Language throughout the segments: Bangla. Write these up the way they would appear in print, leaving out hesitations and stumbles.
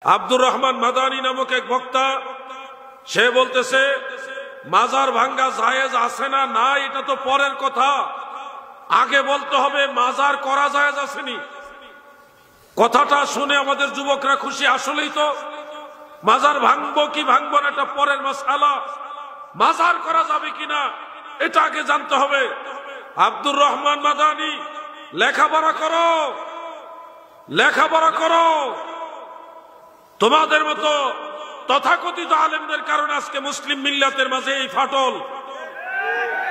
আব্দুর রহমান মাদানী নামক এক বক্তা, সে বলতেছে মাজার ভাঙ্গা জায়েজ আছে না না, এটা তো পরের কথা, আগে বলতে হবে মাজার করা জায়েজ আসেনি। কথাটা শুনে আমাদের যুবকরা খুশি। আসলেই তো মাজার ভাঙবো কি ভাঙবো না এটা পরের মাসআলা, মাজার করা যাবে কিনা এটা আগে জানতে হবে। আব্দুর রহমান মাদানী, লেখাপড়া করো, লেখাপড়া করো। তোমাদের মতো তথাকথিত আলেমদের কারণে আজকে মুসলিম মিল্লাতের মাঝে এই ফাটল।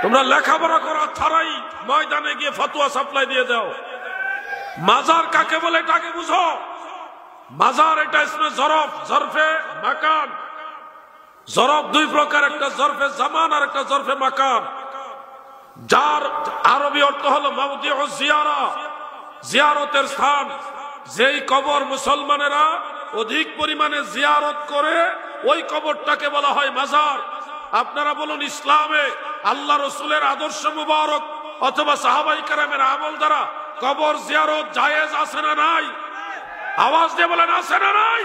তোমরা লেখাপড়া করার ছাড়াই ময়দানে গিয়ে ফতোয়া সাপ্লাই দিয়ে দাও। মাজার কাকে বলে এটা আগে বুঝো। মাজার এটা ইসমে জরফ, জরফে মাকান। জরফ দুই প্রকার, একটা জরফে জামান আর একটা জরফে মাকান। যার আরবি অর্থ হলো মাউদিউ জিয়ারা, জিয়ারতের স্থান। যেই কবর মুসলমানেরা অধিক পরিমাণে জিয়ারত করে ওই কবরটাকে বলা হয় মাজার। আপনারা বলুন, ইসলামে আল্লাহ রসুলের আদর্শ মুবারক অথবা সাহাবায়ে কেরামের আমল দ্বারা কবর জিয়ারত জায়েজ আছে না নাই? আওয়াজ দিয়ে বলেন, আছে না নাই?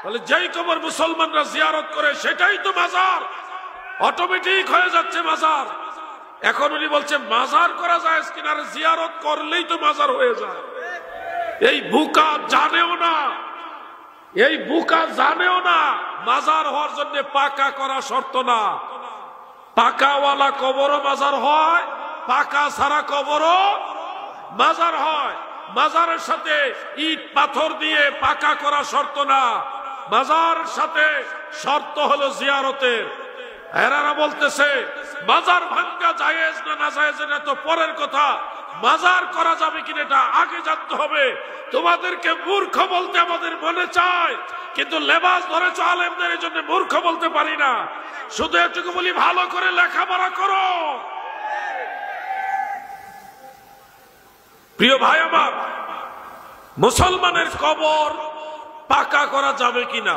তাহলে যেই কবর মুসলমানরা জিয়ারত করে সেটাই তো মাজার, অটোমেটিক হয়ে যাচ্ছে মাজার। এখন উনি বলছে মাজার করা জায়েজ কিনা, জিয়ারত করলেই তো মাজার হয়ে যায়। এই বুকা জানেও না, এই বুকা জানেও না মাজার হওয়ার জন্য পাকা করা শর্ত না। পাকাওয়ালা কবরও মাজার হয়, পাকা ছাড়া কবরও মাজার হয়। মাজারের সাথে ইট পাথর দিয়ে পাকা করা শর্ত না, মাজারের সাথে শর্ত হলো জিয়ারতের। এরারা বলতেছে মাজার ভাঙ্গা জায়েজ না না জায়েজ এটা তো পরের কথা, মাজার করা যাবে কিনা এটা আগে জানতে হবে। তোমাদেরকে মূর্খ বলতে আমাদের মনে চায়, কিন্তু লেবাস ধরেছ আলেমদের, এই জন্য মূর্খ বলতে পারি না। শুধু এটুকু বলি, ভালো করে লেখাপড়া করো। প্রিয় ভাই আমার, মুসলমানের কবর পাকা করা যাবে কিনা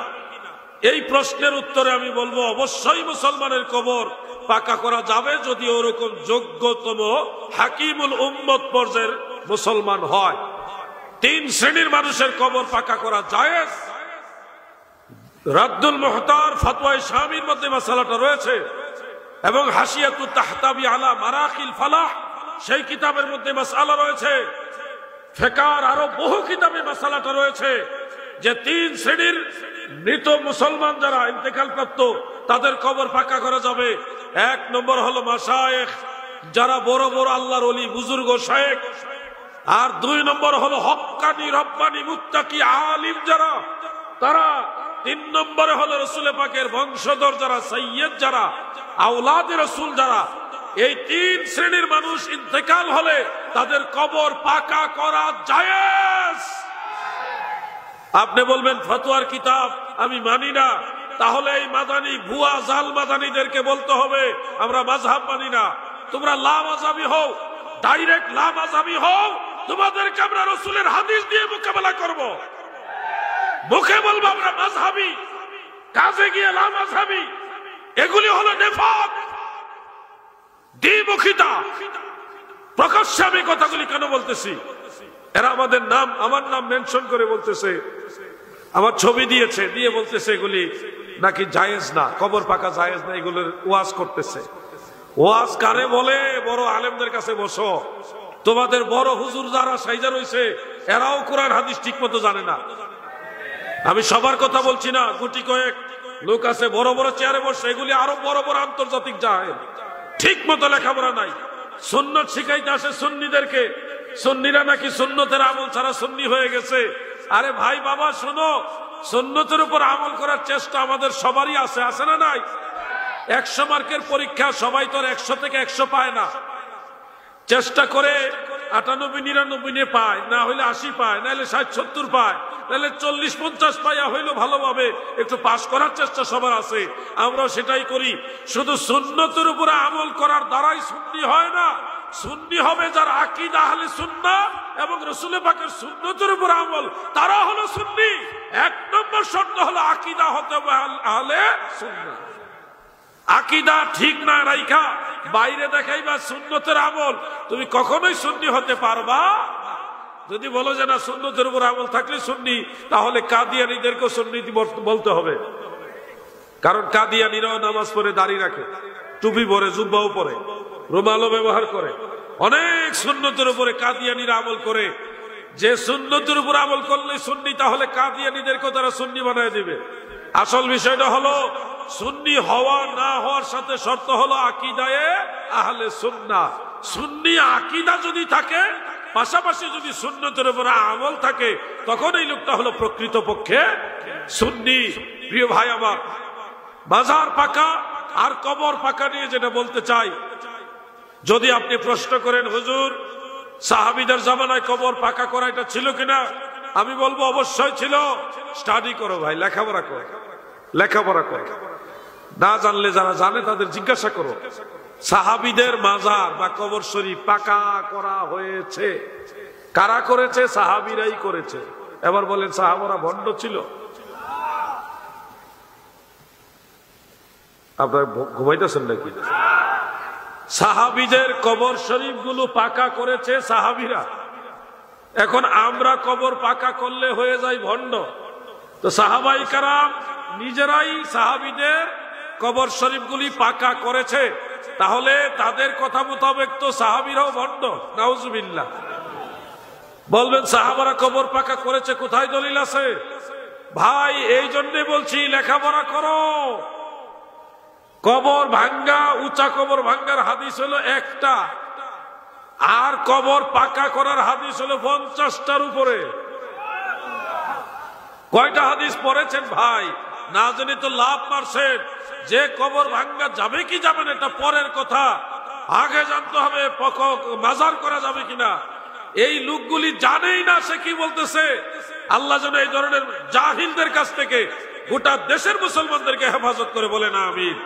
এই প্রশ্নের উত্তরে আমি বলবো অবশ্যই মুসলমানের কবর পাকা করা যাবে, যদি ওরকম যোগ্যতম হাকিমুল উম্মত পর্যায়ের মুসলমান হয়। তিন শ্রেণীর মানুষের কবর পাকা করা জায়েজ। রাদ্দুল মুহতার ফতোয়ায়ে শামীর মধ্যে মাসালাটা রয়েছে, এবং হাসিয়াতুত তাহতাবি আলা মারাকিল ফালাহ সেই কিতাবের মধ্যে মাসালা রয়েছে। ফিকার আরো বহু কিতাবে মাসালাটা রয়েছে যে তিন শ্রেণীর মৃত মুসলমান যারা ইন্তেকাল প্রাপ্ত তাদের কবর পাকা করা যাবে। এক নম্বর হলো মাশায়েখ, যারা বড় বড় আল্লাহর ওলি বুজুর্গ শায়েখ। আর দুই নম্বর হলো হক্কানি রব্বানি মুত্তাকি আলিম যারা, তারা। তিন নম্বরে হলো রাসূল পাকের বংশধর যারা, সাইয়্যিদ যারা, আওলাদে রাসূল যারা। এই তিন শ্রেণীর মানুষ ইন্তেকাল হলে তাদের কবর পাকা করা জায়েজ। আপনি বলবেন ফতোয়ার কিতাব আমি মানি না, তাহলে এই মাদানী ভুয়া জাল মাদানীদেরকে বলতে হবে আমরা মাযহাব মানি না। তোমরা লা মাযহাবী হও, ডাইরেক্ট লা মাযহাবী হও, তোমাদেরকে আমরা রাসূলের হাদিস দিয়ে মোকাবেলা করব। মুখে বলবো আমরা মাযহাবী, কাজে গিয়ে লা মাযহাবী। এগুলি হলো নিফাক, দ্বিমুখিতা। প্রকাশ্যে আমি কথাগুলি কেন বলতেছি? এরা আমাদের নাম, আমার নাম মেনশন করে বলতেছে, আমার ছবি দিয়েছে, দিয়ে বলতেছে এগুলি নাকি জায়েজ না, কবর পাকা জায়েজ না, এগুলোর ওয়াজ করতেছে। ওয়াজ কারে বলে? বড় আলেমদের কাছে বসো। তোমাদের বড় হুজুর যারা সাইজা রয়েছে এরাও কোরআন হাদিস ঠিক মতো জানে না। আমি সবার কথা বলছি না, গুটি কয়েক লোক আছে বড় বড় চেয়ারে বসে, এগুলি আরো বড় বড় আন্তর্জাতিক জাহেল, ঠিক মতো লেখাপড়া নাই। সুন্নত শিখাইতে আসে সুন্নিদেরকে, সুন্নিরা নাকি সুন্নতের আমল ছাড়া সুন্নি হয়ে গেছে। আরে ভাই বাবা শোনো, সুন্নতের উপর আমল করার চেষ্টা আমাদের সবারই আছে, আছে না নাই? 100 মার্কের পরীক্ষা সবাই তো 100 থেকে 100 পায় না, চেষ্টা করে 98-99 নিয়ে পায়, না হইলে 80 পায়, না হলে 60-70 পায়, নাহলে 40-50 পাইয়া হইলো ভালোভাবে একটু পাস করার চেষ্টা সবার আছে। আমরাও সেটাই করি। শুধু সুন্নতের উপরে আমল করার দ্বারাই সুন্নি হয় না। সুন্নি হবে যার আকীদা আহলে সুন্নাহ এবং রাসূল পাকের সুন্নতের উপর আমল, তারা হলো সুন্নি। এক নম্বর শর্ত হলো আকীদা হতে হবে আহলে সুন্নাহ। আকীদা ঠিক না রাইখা বাইরে দেখাইবা সুন্নতের আমল, তুমি কখনোই সুন্নি হতে পারবা যদি বলো যে না সুন্নতের উপর আমল থাকলে সুন্নি, তাহলে কাদিয়ানীদেরকেও সুন্নি বলতে হবে। কারণ কাদিয়ানীরাও নামাজ পড়ে, দাড়ি রাখে, টুপি পরে, জুব্বাও পরে, রুমালও ব্যবহার করে, অনেক সুন্নতের উপরে কাদিয়ানীরা আমল করে। যে সুন্নতের উপর আমল করলে সুন্নি, তাহলে কাদিয়ানীদেরকেও তারা সুন্নি বানায় দিবে। আসল বিষয়টা হলো সুন্নি হওয়া না হওয়ার সাথে শর্ত হলো আকীদায়ে আহলে সুন্নাহ। সুন্নি আকীদা যদি থাকে, পাশাপাশি যদি সুন্নতের উপর আমল থাকে, তখন এই লোকটা হলো প্রকৃতপক্ষে সুন্নি। প্রিয় ভাই আমার, মাজার পাকা আর কবর পাকা নিয়ে যেটা বলতে চাই, যদি আপনি প্রশ্ন করেন হুজুর সাহাবীদের জামানায় কবর পাকা করা এটা ছিল কিনা, আমি বলবো অবশ্যই ছিল। স্টাডি করো ভাই, লেখাপড়া করো, লেখাপড়া করো। না জানলে যারা জানে তাদের জিজ্ঞাসা করো। সাহাবীদের মাজার বা কবর শরীফ পাকা করা হয়েছে। কারা করেছে? সাহাবীরাই করেছে। এবার বলেন সাহাবারা ভণ্ড ছিল? আপনারা ঘুমাইতেছেন নাকি? সাহাবীদের কবর শরীফ গুলো পাকা করেছে সাহাবীরা। এখন আমরা কবর পাকা করলে হয়ে যাই ভণ্ড। তো সাহাবাই কারাম নিজেরাই সাহাবীদের কবর শরীফ গুলি পাকা করেছে, তাহলে তাদের কথা মোতাবেক তো সাহাবীরাও ভণ্ড। নাউজুবিল্লাহ। বলবেন সাহাবারা কবর পাকা করেছে, কোথায় দলিল আছে? ভাই এই জন্যে বলছি লেখাপড়া করো। কবর ভাঙ্গা, উঁচা কবর ভাঙ্গার হাদিস হলো একটা, আর কবর পাকা করার হাদিস হলো 50টার উপরে। কয়টা হাদিস পড়েছেন ভাই? না জানি তো লাভ মারছেন। যে কবর ভাঙ্গা যাবে কি যাবে না এটা পরের কথা, আগে জানতে হবে মাজার করা যাবে কিনা। এই লোকগুলি জানেই না সে কি বলতেছে। আল্লাহ যেন এই ধরনের জাহিলদের কাছ থেকে গোটা দেশের মুসলমানদেরকে হেফাজত করে, বলে না আমিন।